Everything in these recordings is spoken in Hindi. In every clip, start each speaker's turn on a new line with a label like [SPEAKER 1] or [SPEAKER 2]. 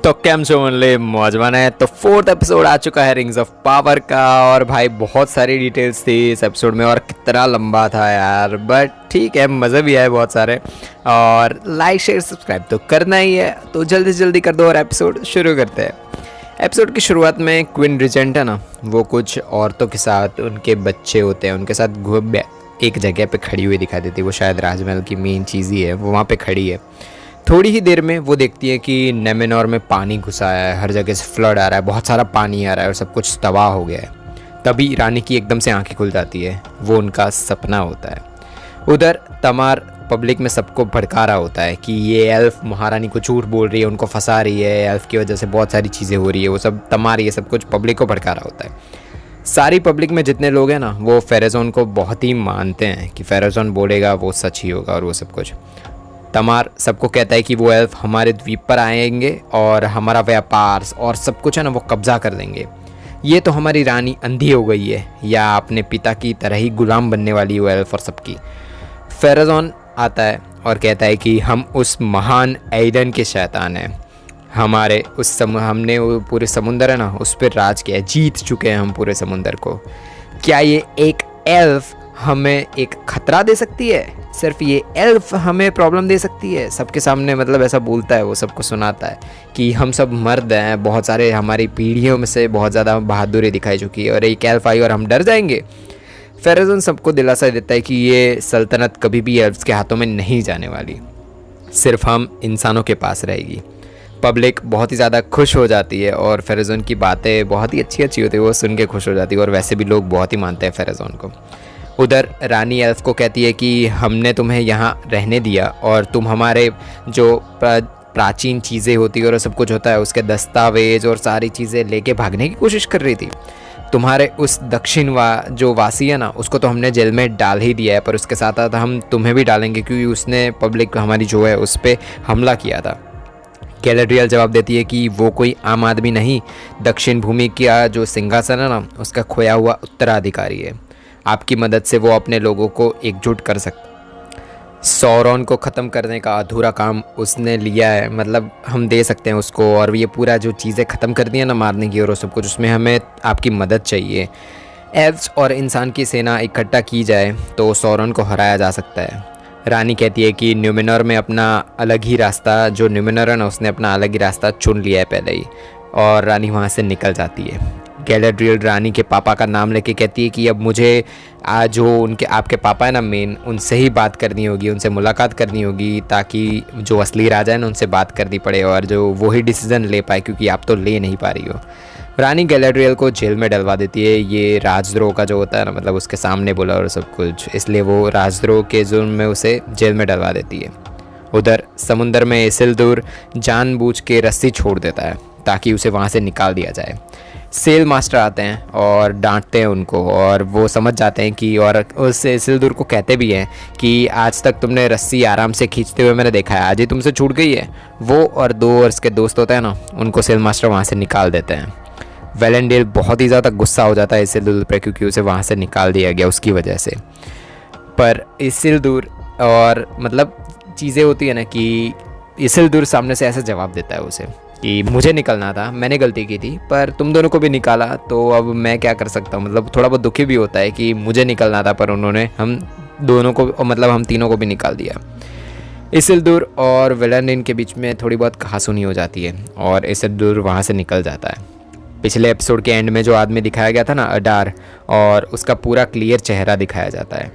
[SPEAKER 1] तो कैम शो ओनली मौजवान है। तो फोर्थ एपिसोड आ चुका है रिंग्स ऑफ पावर का। और भाई बहुत सारी डिटेल्स थी इस एपिसोड में और कितना लंबा था यार, बट ठीक है, मज़े भी आए बहुत सारे। और लाइक शेयर सब्सक्राइब तो करना ही है, तो जल्दी से जल्दी कर दो और एपिसोड शुरू करते हैं। एपिसोड की शुरुआत में क्वीन रिजेंट है ना, वो कुछ औरतों के साथ, उनके बच्चे होते हैं उनके साथ एक जगह पे खड़ी हुई दिखाई देती है। वो शायद राजमहल की मेन चीज़ ही है, वो वहाँ पे खड़ी है। थोड़ी ही देर में वो देखती है कि नेमेनोर में पानी घुसा है, हर जगह से फ्लड आ रहा है, बहुत सारा पानी आ रहा है और सब कुछ तबाह हो गया है। तभी रानी की एकदम से आंखें खुल जाती है, वो उनका सपना होता है। उधर तमार पब्लिक में सबको भड़का रहा होता है कि ये एल्फ महारानी को झूठ बोल रही है, उनको फंसा रही है, एल्फ की वजह से बहुत सारी चीज़ें हो रही है, वो सब तमार ये सब कुछ पब्लिक को भड़का रहा होता है। सारी पब्लिक में जितने लोग हैं ना, वो फेराज़ोन को बहुत ही मानते हैं कि फेराज़ोन बोलेगा वो सच ही होगा और वो सब कुछ। तमार सबको कहता है कि वो एल्फ हमारे द्वीप पर आएंगे और हमारा व्यापार और सब कुछ है ना वो कब्ज़ा कर लेंगे। ये तो हमारी रानी अंधी हो गई है या अपने पिता की तरह ही गुलाम बनने वाली वो एल्फ और सबकी। फेराज़ोन आता है और कहता है कि हम उस महान एडन के शैतान हैं, हमने वो पूरे समुंदर है ना उस पर राज किया है, जीत चुके हैं हम पूरे समुंदर को। क्या ये एक एल्फ हमें एक खतरा दे सकती है? सिर्फ ये एल्फ हमें प्रॉब्लम दे सकती है? सबके सामने मतलब ऐसा बोलता है, वो सबको सुनाता है कि हम सब मर्द हैं, बहुत सारे हमारी पीढ़ियों में से बहुत ज़्यादा बहादुरी दिखाई चुकी है और एक एल्फ आई और हम डर जाएंगे। फेराज़ोन सबको दिलासा देता है कि ये सल्तनत कभी भी एल्फ्स के हाथों में नहीं जाने वाली, सिर्फ हम इंसानों के पास रहेगी। पब्लिक बहुत ही ज़्यादा खुश हो जाती है और फेराज़ोन की बातें बहुत ही अच्छी होती है, वो सुन के खुश हो जाती है और वैसे भी लोग बहुत ही मानते हैं फेराज़ोन को। उधर रानी एल्फ को कहती है कि हमने तुम्हें यहाँ रहने दिया और तुम हमारे जो प्राचीन चीज़ें होती है और सब कुछ होता है उसके दस्तावेज और सारी चीज़ें लेके भागने की कोशिश कर रही थी। तुम्हारे उस दक्षिण जो वासी है ना, उसको तो हमने जेल में डाल ही दिया है, पर उसके साथ साथ हम तुम्हें भी डालेंगे क्योंकि उसने पब्लिक हमारी जो है उस पर हमला किया था। गैलेड्रियल जवाब देती है कि वो कोई आम आदमी नहीं, दक्षिण भूमि का जो सिंहासन है ना उसका खोया हुआ उत्तराधिकारी है। आपकी मदद से वो अपने लोगों को एकजुट कर सकता। सौरन को ख़त्म करने का अधूरा काम उसने लिया है, मतलब हम दे सकते हैं उसको, और ये पूरा जो चीज़ें ख़त्म कर दी है ना मारने की और सब कुछ, उसमें हमें आपकी मदद चाहिए। एल्व्स और इंसान की सेना इकट्ठा की जाए तो सौरन को हराया जा सकता है। रानी कहती है कि न्यूमेनोर में अपना अलग ही रास्ता, जो न्यूमेनोर है ना उसने अपना अलग ही रास्ता चुन लिया है पहले ही, और रानी वहाँ से निकल जाती है। गैलेड्रियल रानी के पापा का नाम लेके कहती है कि अब मुझे जो उनके आपके पापा है ना मेन, उनसे ही बात करनी होगी, उनसे मुलाकात करनी होगी, ताकि जो असली राजा है ना उनसे बात करनी पड़े और जो वही डिसीज़न ले पाए, क्योंकि आप तो ले नहीं पा रही हो। रानी गैलेड्रियल को जेल में डलवा देती है, ये राजद्रोह का जो होता है ना, मतलब उसके सामने बोला और सब कुछ, इसलिए वो राजद्रोह के जुर्म में उसे जेल में डलवा देती है। उधर समुंदर में इसिल्दुर जानबूझ के रस्सी छोड़ देता है ताकि उसे वहाँ से निकाल दिया जाए। सेल मास्टर आते हैं और डांटते हैं उनको और वो समझ जाते हैं कि, और उस इसिल्दुर को कहते भी हैं कि आज तक तुमने रस्सी आराम से खींचते हुए मैंने देखा है, आज ही तुमसे छूट गई है। वो और दो और उसके दोस्त होते हैं ना, उनको सेल मास्टर वहाँ से निकाल देते हैं। वेलेंडेल बहुत ही ज़्यादा गुस्सा हो जाता है इसिल्दुर पर, क्योंकि उसे वहाँ से निकाल दिया गया उसकी वजह से। पर इसिल्दुर और मतलब चीज़ें होती है ना कि इसिल्दुर सामने से ऐसा जवाब देता है उसे कि मुझे निकलना था, मैंने गलती की थी, पर तुम दोनों को भी निकाला तो अब मैं क्या कर सकता हूँ। मतलब थोड़ा बहुत दुखी भी होता है कि मुझे निकलना था पर उन्होंने हम दोनों को, मतलब हम तीनों को भी निकाल दिया। इसिल्दुर और वेलेंडिन के बीच में थोड़ी बहुत कहासुनी हो जाती है और इसिल्दुर वहाँ से निकल जाता है। पिछले एपिसोड के एंड में जो आदमी दिखाया गया था ना अडार, और उसका पूरा क्लियर चेहरा दिखाया जाता है।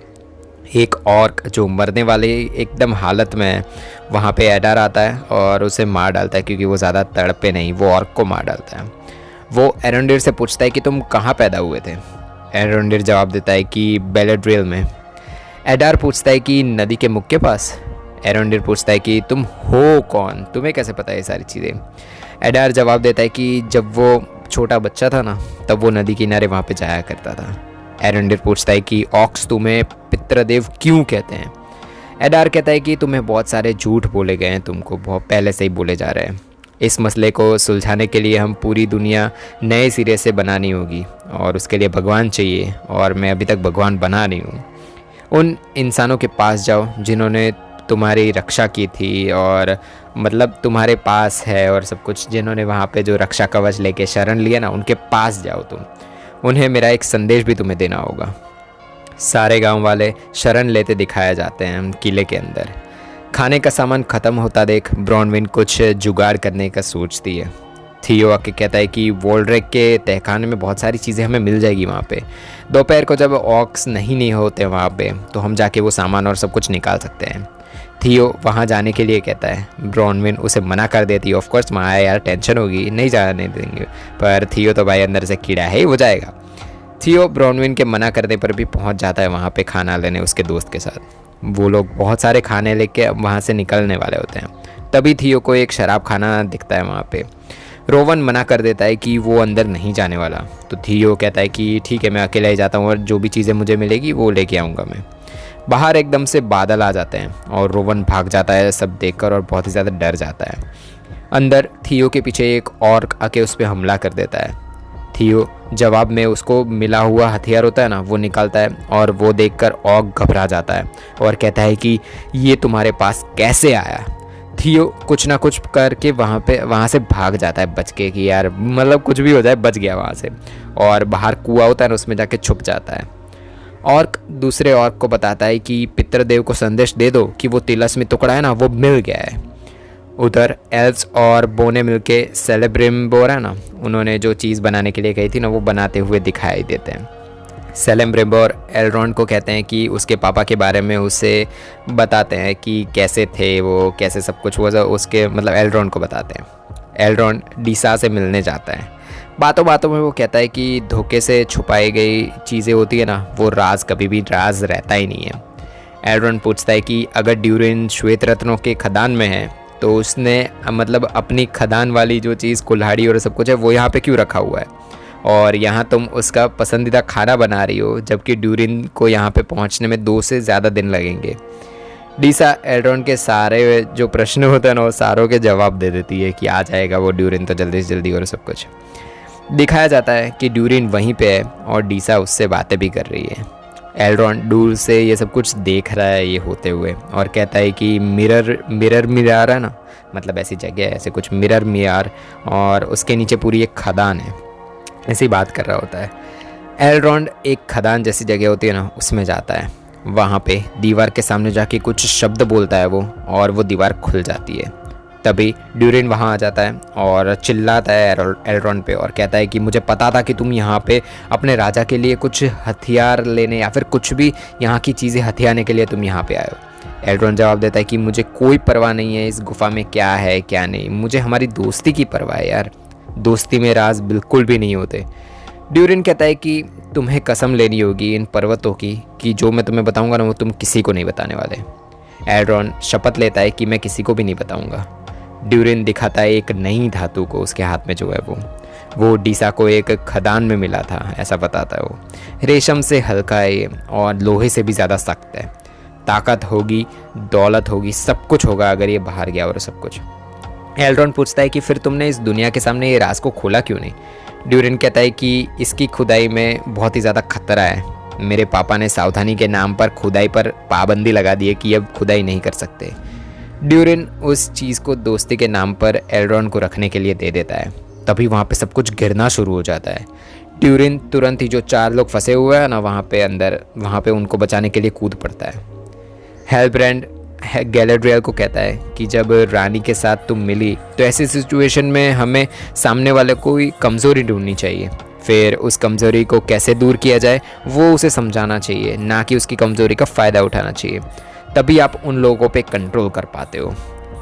[SPEAKER 1] एक ऑर्क जो मरने वाले एकदम हालत में है, वहाँ पे एडार आता है और उसे मार डालता है, क्योंकि वो ज़्यादा तड़पे नहीं, वो ऑर्क को मार डालता है। वो एरोंडिर से पूछता है कि तुम कहाँ पैदा हुए थे? एरोंडिर जवाब देता है कि बेलेड्रियल में। एडार पूछता है कि नदी के मुख के पास? एरोंडिर पूछता है कि तुम हो कौन, तुम्हें कैसे पता है ये सारी चीज़ें? एडार जवाब देता है कि जब वो छोटा बच्चा था ना, तब वो नदी किनारे वहाँ पर जाया करता था। एरोंडिर पूछता है कि ऑक्स तुम्हें पितृदेव क्यों कहते हैं? एडार कहता है कि तुम्हें बहुत सारे झूठ बोले गए हैं, तुमको बहुत पहले से ही बोले जा रहे हैं। इस मसले को सुलझाने के लिए हम पूरी दुनिया नए सिरे से बनानी होगी और उसके लिए भगवान चाहिए, और मैं अभी तक भगवान बना नहीं हूँ। उन इंसानों के पास जाओ जिन्होंने तुम्हारी रक्षा की थी और मतलब तुम्हारे पास है और सब कुछ, जिन्होंने वहाँ पे जो रक्षा कवच लेके शरण लिया ना, उनके पास जाओ तुम। उन्हें मेरा एक संदेश भी तुम्हें देना होगा। सारे गांव वाले शरण लेते दिखाए जाते हैं किले के अंदर। खाने का सामान ख़त्म होता देख ब्रॉनविन कुछ जुगाड़ करने का सोचती है। थियो आके कहता है कि वोल्ड्रेक के तहखाने में बहुत सारी चीज़ें हमें मिल जाएगी वहाँ पे। दोपहर को जब ऑक्स नहीं होते वहाँ पे, तो हम जाके वो सामान और सब कुछ निकाल सकते हैं। थियो वहाँ जाने के लिए कहता है। ब्रॉनविन उसे मना कर देती है। ऑफकोर्स वहाँ यार टेंशन होगी, नहीं जाने देंगे, पर थियो तो भाई अंदर से कीड़ा है, वो जाएगा। थियो ब्रॉनविन के मना करने पर भी पहुँच जाता है वहाँ पे खाना लेने उसके दोस्त के साथ। वो लोग बहुत सारे खाने लेके वहाँ से निकलने वाले होते हैं। तभी थियो को एक शराब खाना दिखता है वहाँ पे। रोवन मना कर देता है कि वो अंदर नहीं जाने वाला, तो थियो कहता है कि ठीक है, मैं अकेला ही जाता हूँ और जो भी चीज़ें मुझे मिलेगी वो लेके आऊँगा मैं। बाहर एकदम से बादल आ जाते हैं और रोवन भाग जाता है सब देखकर और बहुत ही ज़्यादा डर जाता है। अंदर थियो के पीछे एक ऑर्क आके उस पर हमला कर देता है। थियो जवाब में उसको मिला हुआ हथियार होता है ना, वो निकालता है और वो देखकर ऑर्क घबरा जाता है और कहता है कि ये तुम्हारे पास कैसे आया। थियो कुछ ना कुछ करके वहाँ से भाग जाता है बच के, कि यार मतलब कुछ भी हो जाए बच गया वहाँ से, और बाहर कुआं होता है ना, उसमें जाके छुप जाता है। ऑर्क दूसरे ऑर्क को बताता है कि पितृदेव को संदेश दे दो कि वो तिलस्मी टुकड़ा है ना, वो मिल गया है। उधर एल्व्स और बोने मिलके सेलेब्रिम्बोर है ना, उन्होंने जो चीज़ बनाने के लिए कही थी ना, वो बनाते हुए दिखाई देते हैं। सेलेब्रिम्बोर एल्रॉन्ड को कहते हैं कि उसके पापा के बारे में उसे बताते हैं कि कैसे थे वो, कैसे सब कुछ वो उसके मतलब एल्रॉन्ड को बताते हैं। एल्रॉन्ड डीसा से मिलने जाता है। बातों बातों में वो कहता है कि धोखे से छुपाई गई चीज़ें होती है ना, वो राज कभी भी राज रहता ही नहीं है। एल्रॉन्ड पूछता है कि अगर ड्यूरिन श्वेत रत्नों के खदान में है, तो उसने मतलब अपनी खदान वाली जो चीज़ कुल्हाड़ी और सब कुछ है वो यहाँ पे क्यों रखा हुआ है, और यहाँ तुम उसका पसंदीदा खाना बना रही हो, जबकि ड्यूरिन को यहाँ पे पहुँचने में 2 से ज़्यादा दिन लगेंगे। डीसा एल्रॉन्ड के सारे जो प्रश्न होते हैं ना, वो सारों के जवाब दे देती है कि आ जाएगा वो ड्यूरिन तो जल्दी से जल्दी, और सब कुछ दिखाया जाता है कि ड्यूरिन वहीं पे है और डीसा उससे बातें भी कर रही है। एल्रॉन्ड दूर से ये सब कुछ देख रहा है ये होते हुए और कहता है कि मिरर मिरार है ना, मतलब ऐसी जगह है, ऐसे कुछ मिरर मिरार, और उसके नीचे पूरी एक खदान है, ऐसी बात कर रहा होता है। एल्रॉन्ड एक खदान जैसी जगह होती है ना, उसमें जाता है। वहाँ पे दीवार के सामने जाके कुछ शब्द बोलता है वो, और वो दीवार खुल जाती है। तभी ड्यूरिन वहाँ आ जाता है और चिल्लाता है एल्रॉन्ड पे और कहता है कि मुझे पता था कि तुम यहाँ पे अपने राजा के लिए कुछ हथियार लेने या फिर कुछ भी यहाँ की चीज़ें हथियाने के लिए तुम यहाँ पे आए हो। एल्रॉन्ड जवाब देता है कि मुझे कोई परवाह नहीं है इस गुफा में क्या है क्या नहीं, मुझे हमारी दोस्ती की परवाह है यार, दोस्ती में राज बिल्कुल भी नहीं होते। ड्यूरिन कहता है कि तुम्हें कसम लेनी होगी इन पर्वतों की कि जो मैं तुम्हें बताऊंगा ना, वो तुम किसी को नहीं बताने वाले। एल्रॉन्ड शपथ लेता है कि मैं किसी को भी नहीं बताऊंगा। ड्यूरिन दिखाता है एक नई धातु को उसके हाथ में, जो है वो डीसा को एक खदान में मिला था, ऐसा बताता है वो। रेशम से हल्का है और लोहे से भी ज़्यादा सख्त है। ताकत होगी, दौलत होगी, सब कुछ होगा अगर ये बाहर गया, और सब कुछ। एल्रॉन्ड पूछता है कि फिर तुमने इस दुनिया के सामने ये राज को खोला क्यों नहीं। ड्यूरिन कहता है कि इसकी खुदाई में बहुत ही ज़्यादा खतरा है। मेरे पापा ने सावधानी के नाम पर खुदाई पर पाबंदी लगा दी है कि अब खुदाई नहीं कर सकते। ड्यूरिन उस चीज़ को दोस्ती के नाम पर एल्रॉन्ड को रखने के लिए दे देता है। तभी वहाँ पे सब कुछ गिरना शुरू हो जाता है। ड्यूरिन तुरंत ही जो 4 लोग फंसे हुए हैं ना वहाँ पे अंदर, वहाँ पे उनको बचाने के लिए कूद पड़ता है। हेलब्रैंड गैलेड्रियल को कहता है कि जब रानी के साथ तुम मिली तो ऐसी सिचुएशन में हमें सामने वाले को कोई कमज़ोरी ढूंढनी चाहिए, फिर उस कमज़ोरी को कैसे दूर किया जाए वो उसे समझाना चाहिए, ना कि उसकी कमज़ोरी का फ़ायदा उठाना चाहिए। तभी आप उन लोगों पे कंट्रोल कर पाते हो।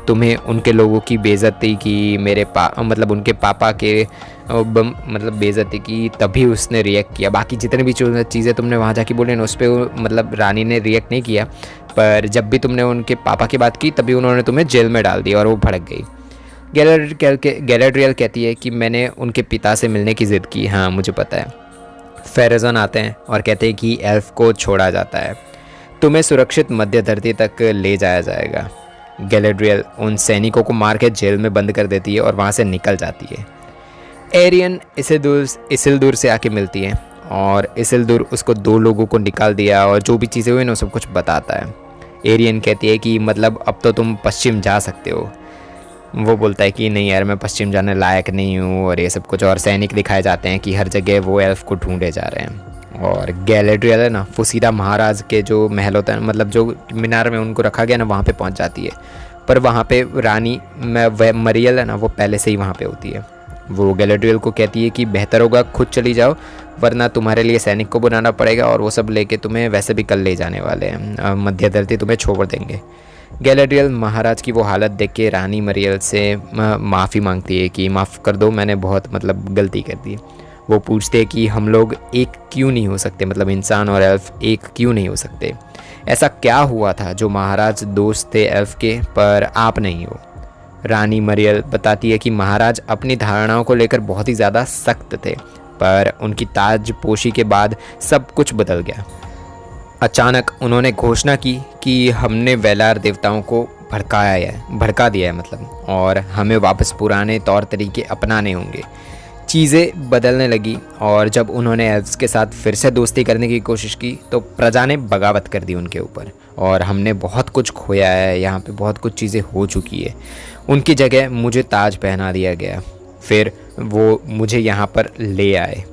[SPEAKER 1] तुम्हें उनके लोगों की बेइज्जती की, मतलब उनके पापा के मतलब बेइज्जती की, तभी उसने रिएक्ट किया। बाकी जितने भी चीज़ें तुमने वहाँ जाके बोले ना, उस पर मतलब रानी ने रिएक्ट नहीं किया, पर जब भी तुमने उनके पापा की बात की तभी उन्होंने तुम्हें जेल में डाल दिया और वो भड़क गई। गैलेड्रियल कहती है कि मैंने उनके पिता से मिलने की ज़िद की। हाँ मुझे पता है। फेरेजन आते हैं और कहते हैं कि एल्फ को छोड़ा जाता है, तुम्हें सुरक्षित मध्य धरती तक ले जाया जाएगा। गैलेड्रियल उन सैनिकों को मार के जेल में बंद कर देती है और वहाँ से निकल जाती है। एरियन इसिल्दुर से आके मिलती है और इसिल्दुर उसको 2 लोगों को निकाल दिया और जो भी चीज़ें हुई ना सब कुछ बताता है। एरियन कहती है कि मतलब अब तो तुम पश्चिम जा सकते हो। वो बोलता है कि नहीं यार, मैं पश्चिम जाने लायक नहीं हूँ और ये सब कुछ। और सैनिक दिखाए जाते हैं कि हर जगह वो एल्फ को ढूंढे जा रहे हैं। और गैलेड्रियल है ना, वो सीधा महाराज के जो महल होता है, मतलब जो मीनार में उनको रखा गया ना, वहाँ पे पहुँच जाती है। पर वहाँ पे रानी मरियल है ना, वो पहले से ही वहाँ पे होती है। वो गैलेड्रियल को कहती है कि बेहतर होगा खुद चली जाओ, वरना तुम्हारे लिए सैनिक को बुलाना पड़ेगा और वो सब लेके तुम्हें वैसे भी कल ले जाने वाले हैं, मध्यवर्ती तुम्हें छोड़ देंगे। गैलेड्रियल महाराज की वो हालत देख के रानी मरियल से माफ़ी मांगती है कि माफ़ कर दो, मैंने बहुत मतलब गलती कर दी। वो पूछते हैं कि हम लोग एक क्यों नहीं हो सकते, मतलब इंसान और एल्फ एक क्यों नहीं हो सकते? ऐसा क्या हुआ था जो महाराज दोस्त थे एल्फ के पर आप नहीं हो? रानी मरियल बताती है कि महाराज अपनी धारणाओं को लेकर बहुत ही ज़्यादा सख्त थे, पर उनकी ताजपोशी के बाद सब कुछ बदल गया। अचानक उन्होंने घोषणा की कि हमने वेलार देवताओं को भड़का दिया है मतलब, और हमें वापस पुराने तौर तरीके अपनाने होंगे। चीज़ें बदलने लगी और जब उन्होंने एल्व्स के साथ फिर से दोस्ती करने की कोशिश की तो प्रजा ने बगावत कर दी उनके ऊपर, और हमने बहुत कुछ खोया है। यहाँ पे बहुत कुछ चीज़ें हो चुकी है। उनकी जगह मुझे ताज पहना दिया गया, फिर वो मुझे यहाँ पर ले आए।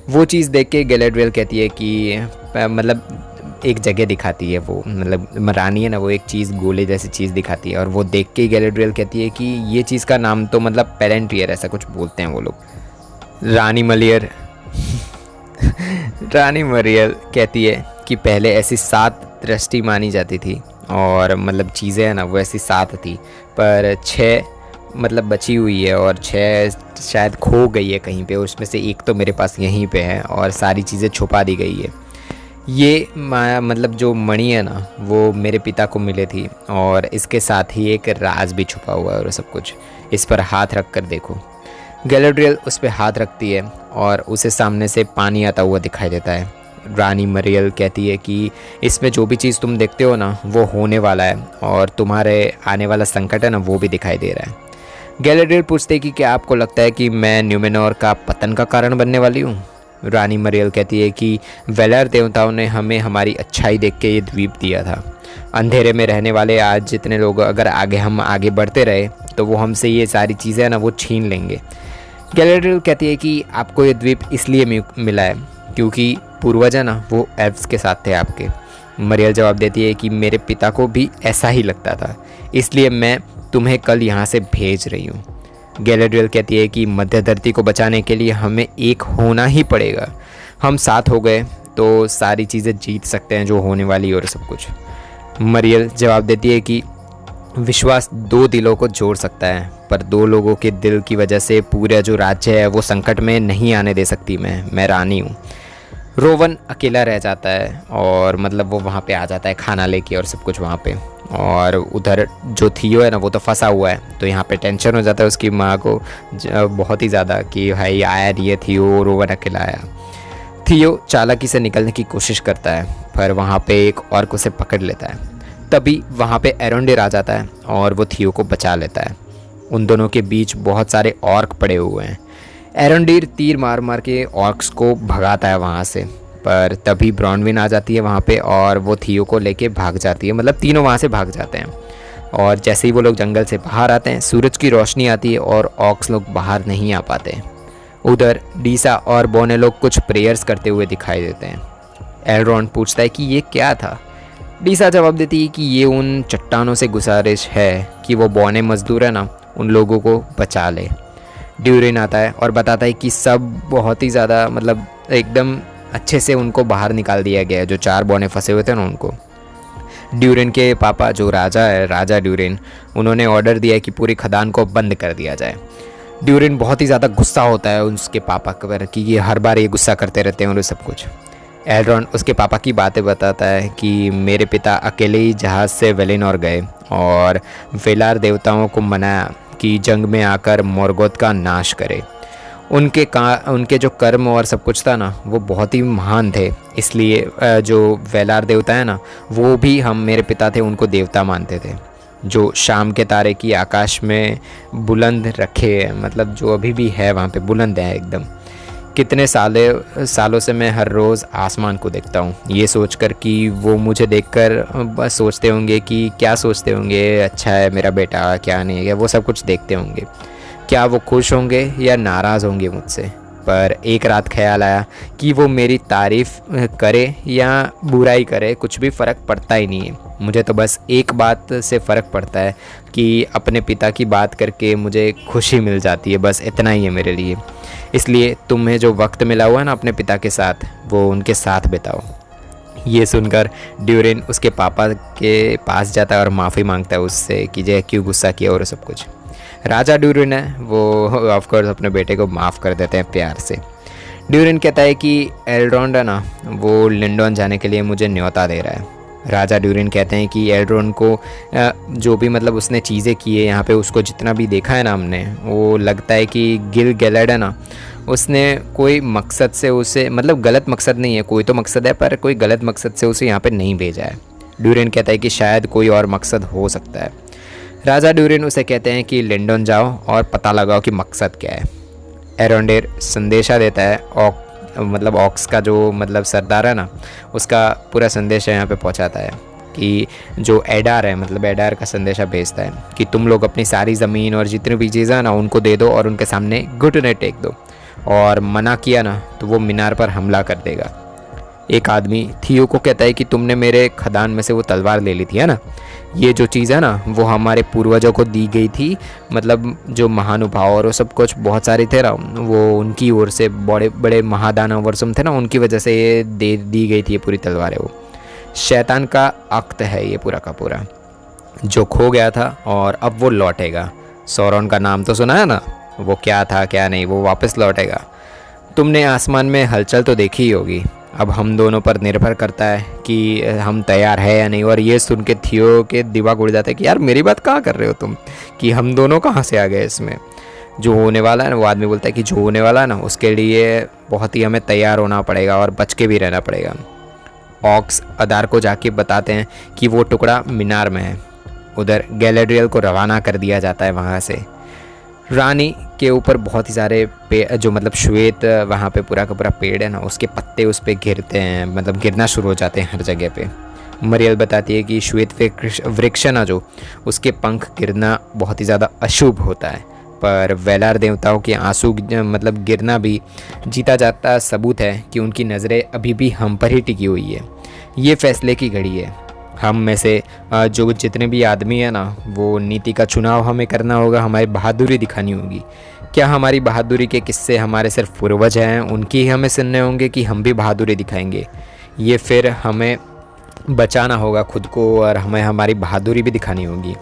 [SPEAKER 1] वो चीज़ देख के गैलेड्रियल कहती है कि मतलब एक जगह दिखाती है वो, मतलब रानी है ना, वो एक चीज़ गोले जैसी चीज़ दिखाती है, और वो देख के गैलेड्रियल कहती है कि ये चीज़ का नाम तो मतलब पेलेंट्रियर ऐसा कुछ बोलते हैं वो लोग। रानी मरियल कहती है कि पहले ऐसी 7 दृष्टि मानी जाती थी, और मतलब चीज़ें हैं ना वो ऐसी 7 थी, पर 6 मतलब बची हुई है और 6 शायद खो गई है कहीं पे। उसमें से एक तो मेरे पास यहीं पे है और सारी चीज़ें छुपा दी गई है। ये मतलब जो मणि है ना, वो मेरे पिता को मिले थी, और इसके साथ ही एक राज भी छुपा हुआ है और सब कुछ। इस पर हाथ रख कर देखो। गैलेड्रियल उस पर हाथ रखती है और उसे सामने से पानी आता हुआ दिखाई देता है। रानी मरियल कहती है कि इसमें जो भी चीज़ तुम देखते हो ना, वो होने वाला है, और तुम्हारे आने वाला संकट है ना, वो भी दिखाई दे रहा है। गैलेड्रियल पूछते कि क्या आपको लगता है कि मैं न्यूमेनोर का पतन का कारण बनने वाली हूँ? रानी मरियल कहती है कि वेलर देवताओं ने हमें हमारी अच्छाई देख के ये द्वीप दिया था। अंधेरे में रहने वाले आज जितने लोग, अगर हम आगे बढ़ते रहे तो वो हमसे ये सारी चीज़ें ना वो छीन लेंगे। गैलेड्रियल कहती है कि आपको ये द्वीप इसलिए मिला है क्योंकि पूर्वज है ना, वो एल्व्स के साथ थे आपके। मरियल जवाब देती है कि मेरे पिता को भी ऐसा ही लगता था, इसलिए मैं तुम्हें कल यहाँ से भेज रही हूँ। गैलेड्रियल कहती है कि मध्य धरती को बचाने के लिए हमें एक होना ही पड़ेगा। हम साथ हो गए तो सारी चीज़ें जीत सकते हैं जो होने वाली और सब कुछ। मरियल जवाब देती है कि विश्वास 2 दिलों को जोड़ सकता है, पर 2 लोगों के दिल की वजह से पूरा जो राज्य है वो संकट में नहीं आने दे सकती। मैं रानी हूँ। रोवन अकेला रह जाता है और मतलब वो वहाँ पे आ जाता है खाना लेके और सब कुछ वहाँ पे, और उधर जो थियो है ना, वो तो फंसा हुआ है। तो यहाँ पे टेंशन हो जाता है उसकी माँ को बहुत ही ज़्यादा कि भाई आया नहीं है थियो, रोवन अकेला आया। थियो चालाकी से निकलने की कोशिश करता है, पर वहाँ पे एक ऑर्क उसे पकड़ लेता है। तभी वहाँ पे एरोंडेर आ जाता है और वो थियो को बचा लेता है। उन दोनों के बीच बहुत सारे ऑर्क पड़े हुए हैं। एरोंडेर तीर मार मार के ऑर्क्स को भगाता है वहाँ से, पर तभी ब्रॉन्विन आ जाती है वहाँ पे और वो थियो को लेके भाग जाती है। मतलब तीनों वहाँ से भाग जाते हैं, और जैसे ही वो लोग जंगल से बाहर आते हैं सूरज की रोशनी आती है और ऑर्क्स लोग बाहर नहीं आ पाते। उधर डीसा और बोने लोग कुछ प्रेयर्स करते हुए दिखाई देते हैं। एल्रोंड पूछता है कि ये क्या था? डीसा जवाब देती है कि ये उन चट्टानों से गुजारिश है कि वो बोने मजदूर है ना, उन लोगों को बचा ले। ड्यूरिन आता है और बताता है कि सब बहुत ही ज़्यादा मतलब एकदम अच्छे से उनको बाहर निकाल दिया गया है, जो 4 बोने फंसे हुए थे ना उनको। ड्यूरिन के पापा जो राजा है, राजा ड्यूरिन, उन्होंने ऑर्डर दिया है कि पूरी खदान को बंद कर दिया जाए। ड्यूरिन बहुत ही ज़्यादा गुस्सा होता है उसके पापा पर कि ये हर बार ये गुस्सा करते रहते हैं और सब कुछ। एल्रोंड उसके पापा की बातें बताता है कि मेरे पिता अकेले ही जहाज़ से वेलिनोर गए और वेलार देवताओं को मनाया कि जंग में आकर मोर्गोथ का नाश करे। उनके जो कर्म और सब कुछ था ना, वो बहुत ही महान थे, इसलिए जो वेलार देवता है ना, वो भी मेरे पिता थे, उनको देवता मानते थे, जो शाम के तारे की आकाश में बुलंद रखे, मतलब जो अभी भी है वहाँ पे बुलंद है एकदम। कितने सालों से मैं हर रोज़ आसमान को देखता हूँ, ये सोचकर कि वो मुझे देखकर बस सोचते होंगे कि क्या सोचते होंगे, अच्छा है मेरा बेटा, क्या नहीं है, वो सब कुछ देखते होंगे। क्या वो खुश होंगे या नाराज़ होंगे मुझसे। पर एक रात ख्याल आया कि वो मेरी तारीफ़ करे या बुराई करे, कुछ भी फ़र्क पड़ता ही नहीं है। मुझे तो बस एक बात से फ़र्क पड़ता है कि अपने पिता की बात करके मुझे खुशी मिल जाती है, बस इतना ही है मेरे लिए। इसलिए तुम्हें जो वक्त मिला हुआ है ना अपने पिता के साथ, वो उनके साथ बिताओ। ये सुनकर ड्यूरिन उसके पापा के पास जाता है और माफ़ी मांगता है उससे कि जे क्यों गुस्सा किया और सब कुछ। राजा ड्यूरिन है वो ऑफ कोर्स अपने बेटे को माफ़ कर देते हैं प्यार से। ड्यूरिन कहता है कि एल्रोंड है ना, वो लिंडोन जाने के लिए मुझे न्योता दे रहा है। राजा ड्यूरिन कहते हैं कि एल्रोंड को जो भी मतलब उसने चीज़ें की है यहाँ पे, उसको जितना भी देखा है ना हमने, वो लगता है कि गिल गैलेड है ना, उसने कोई मकसद से उसे, मतलब गलत मकसद नहीं है, कोई तो मकसद है पर कोई गलत मकसद से उसे यहाँ पे नहीं भेजा है। ड्यूरिन कहता है कि शायद कोई और मकसद हो सकता है। राजा ड्यूरिन उसे कहते हैं कि लिंडोन जाओ और पता लगाओ कि मकसद क्या है। एरोंडेर संदेशा देता है, मतलब ऑक्स का जो मतलब सरदार है ना, उसका पूरा संदेशा यहाँ पे पहुँचाता है कि जो एडार है, मतलब एडार का संदेशा भेजता है कि तुम लोग अपनी सारी ज़मीन और जितनी भी चीज़ें ना उनको दे दो और उनके सामने घुटने टेक दो, और मना किया ना तो वो मीनार पर हमला कर देगा। एक आदमी थियो को कहता है कि तुमने मेरे खदान में से वो तलवार ले ली थी है ना, ये जो चीज़ है ना वो हमारे पूर्वजों को दी गई थी, मतलब जो महानुभाव और वो सब कुछ बहुत सारे थे ना, वो उनकी ओर से बड़े बड़े महादानवर थे ना, उनकी वजह से ये दे दी गई थी ये पूरी तलवारें। वो शैतान का अक्त है ये पूरा का पूरा, जो खो गया था और अब वो लौटेगा। सौरन का नाम तो सुना है ना, वो क्या था क्या नहीं, वो वापस लौटेगा। तुमने आसमान में हलचल तो देखी ही होगी, अब हम दोनों पर निर्भर करता है कि हम तैयार है या नहीं। और ये सुन के थियो के दिमाग उड़ जाता है कि यार मेरी बात कहाँ कर रहे हो तुम, कि हम दोनों कहाँ से आ गए इसमें। जो होने वाला है ना, वो आदमी बोलता है कि जो होने वाला है ना उसके लिए बहुत ही हमें तैयार होना पड़ेगा और बच के भी रहना पड़ेगा। ऑक्स अदार को जाके बताते हैं कि वो टुकड़ा मीनार में है। उधर गैलेड्रियल को रवाना कर दिया जाता है वहाँ से। रानी के ऊपर बहुत ही सारे जो मतलब श्वेत वहाँ पे पूरा का पूरा पेड़ है ना, उसके पत्ते उस पर गिरते हैं, मतलब गिरना शुरू हो जाते हैं हर जगह पे। मरियल बताती है कि श्वेत वृक्ष ना जो, उसके पंख गिरना बहुत ही ज़्यादा अशुभ होता है, पर वेलार देवताओं के आंसू मतलब गिरना भी जीता जाता सबूत है कि उनकी नज़रें अभी भी हम पर ही टिकी हुई है। ये फैसले की घड़ी है। हम में से जो जितने भी आदमी हैं ना, वो नीति का चुनाव हमें करना होगा, हमारी बहादुरी दिखानी होगी। क्या हमारी बहादुरी के किस्से हमारे सिर्फ पूर्वज हैं, उनकी ही हमें सुनने होंगे कि हम भी बहादुरी दिखाएंगे? ये फिर हमें बचाना होगा खुद को और हमें हमारी बहादुरी भी दिखानी होगी।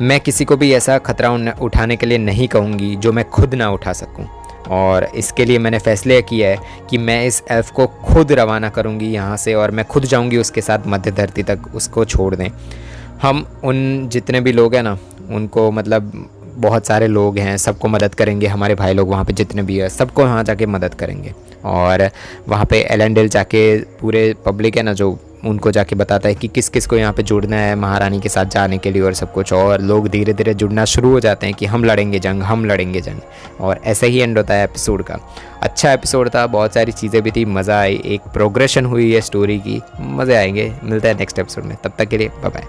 [SPEAKER 1] मैं किसी को भी ऐसा खतरा उठाने के लिए नहीं कहूँगी जो मैं खुद ना उठा सकूँ, और इसके लिए मैंने फैसले किया है कि मैं इस एल्फ को खुद रवाना करूँगी यहाँ से, और मैं खुद जाऊँगी उसके साथ मध्य धरती तक, उसको छोड़ दें। हम उन जितने भी लोग हैं ना, उनको मतलब बहुत सारे लोग हैं, सबको मदद करेंगे। हमारे भाई लोग वहाँ पे जितने भी हैं सबको वहाँ जाके मदद करेंगे, और वहाँ पे एलेंडेल जाके पूरे पब्लिक है ना जो, उनको जाके बताता है कि किस किस को यहाँ पे जुड़ना है महारानी के साथ जाने के लिए और सब कुछ। और लोग धीरे धीरे जुड़ना शुरू हो जाते हैं कि हम लड़ेंगे जंग, हम लड़ेंगे जंग। और ऐसे ही एंड होता है एपिसोड का। अच्छा एपिसोड था, बहुत सारी चीज़ें भी थी, मज़ा आई, एक प्रोग्रेशन हुई है स्टोरी की, मज़े आएंगे। मिलता है नेक्स्ट एपिसोड में, तब तक के लिए बाय बाय।